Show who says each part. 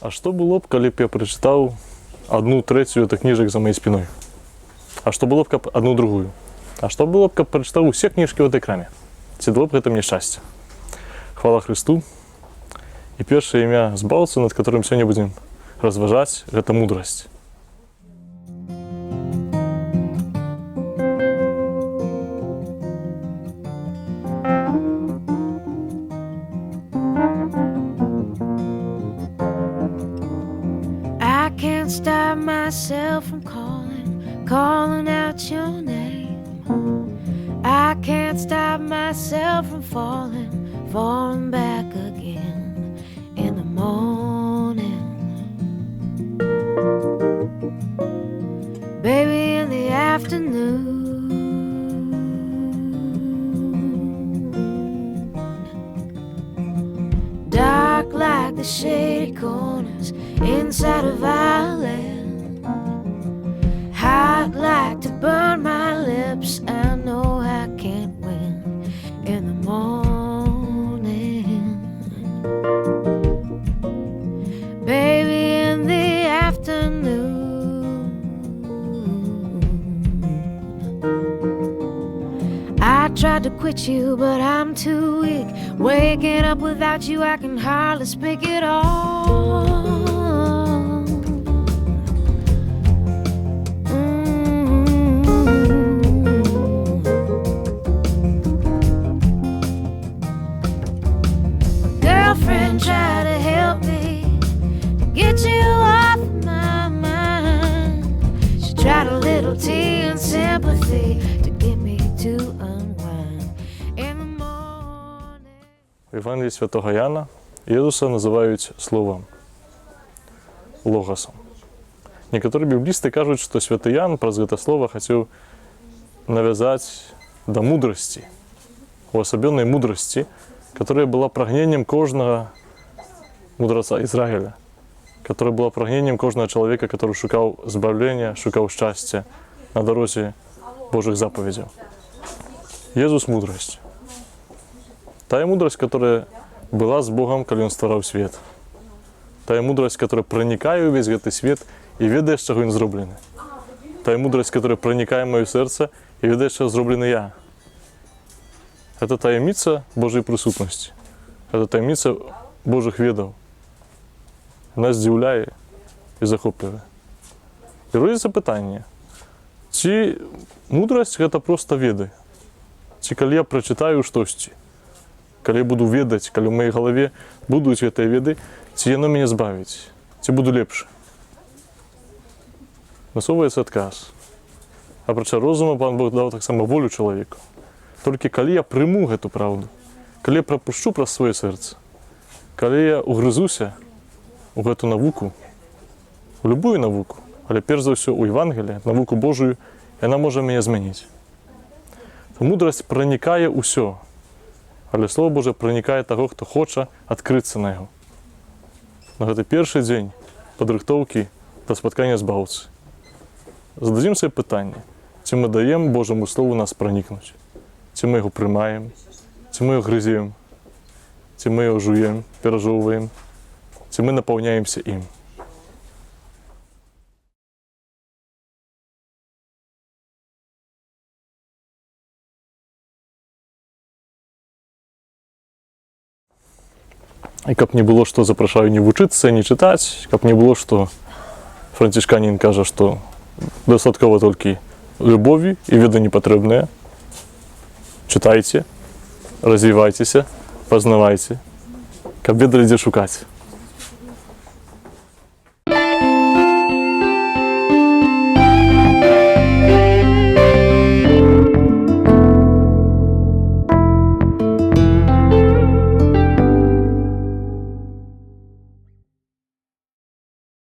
Speaker 1: А што было б, калі б я прачытаў 1/3 этой кніжак за маёй спіной? А што было б, каб 1/2? А што было б, каб прачытаў усе кніжкі ў этой краме? Ці было б гэта мне шчасце? Хвала Христу. І першае імя збаўцы, над которым сёння будзем разважаць, гэта мудрасць.
Speaker 2: I can't stop myself from calling out your name. I can't stop myself from falling back again in the morning. Baby, in the afternoon. Dark like the shady corners inside of Ireland. Hot like to burn my lips. I know I can't win in the morning. Baby, in the afternoon. I tried to quit you, but I'm too weak. Waking up without you, I can hardly speak at all. Girlfriend, try to help me get you off my mind. She tried a little tea and sympathy to get me to unwind in the morning.
Speaker 1: В Євангелії святого Яна Ісуса називають Словом, Логосом. Некоторые библисты кажут, что святый Ян праз гэта слово хотел навязать до мудрости, уособленной мудрости, которая была прагнением кожного мудреца Израиля, которая была прагнением кожного человека, который шукал збавления, шукал счастья на дороге Божьих заповедей. Иисус – мудрость. Тая мудрость, которая была с Богом, когда Он ствараў свет. Тая мудрость, которая проникает в весь гэты свет и ведае, з чаго ён зроблены. Тая мудрость, которая проникает в моё сердце и ведае, з чаго зроблены я. Это таямница Божьей присутности. Это таямница Божьих ведаў. Нас здзіўляе і захоплівае. І родзіцца пытанне, ці мудрасць гэта проста веды? Ці калі я прачытаю штосьці, калі я буду ведаць, калі ў маёй галаве будуць гэтыя веды, ці яно мяне збавіць, ці буду лепшы? Насоўваецца адказ. Апрача розума, Пан Бог даў таксама волю чалавеку. Толькі калі я прыму гэту праўду, калі я прапушчу праз сваё сэрца, калі я угрызуся у гэту навуку, у любую навуку, але перш за ўсё у Евангелія, навуку Божую, яна можа мяне змяніць. Мудрасць пранікае ўсё, але Слово Божие пранікае таго, хто хоча адкрыцца на яго. На гэты першы дзень падрыхтоўкі да спаткання з Збаўцы. Зададзім сабе пытанне, ці мы даем Божаму Слову нас пранікнуць? Ці мы яго прымаем, ці мы яго грызем, ці мы яго жуем, перажоўваем, ці мы напаўняемся ім. І каб не было, што запрашаю не вучыцца, не чытаць, каб не было, што францішканін кажа, што дастаткова толькі любові і веданні патрэбныя. Чытайце, развівайцеся, пазнавайце, каб ведалі, дзе шукаць.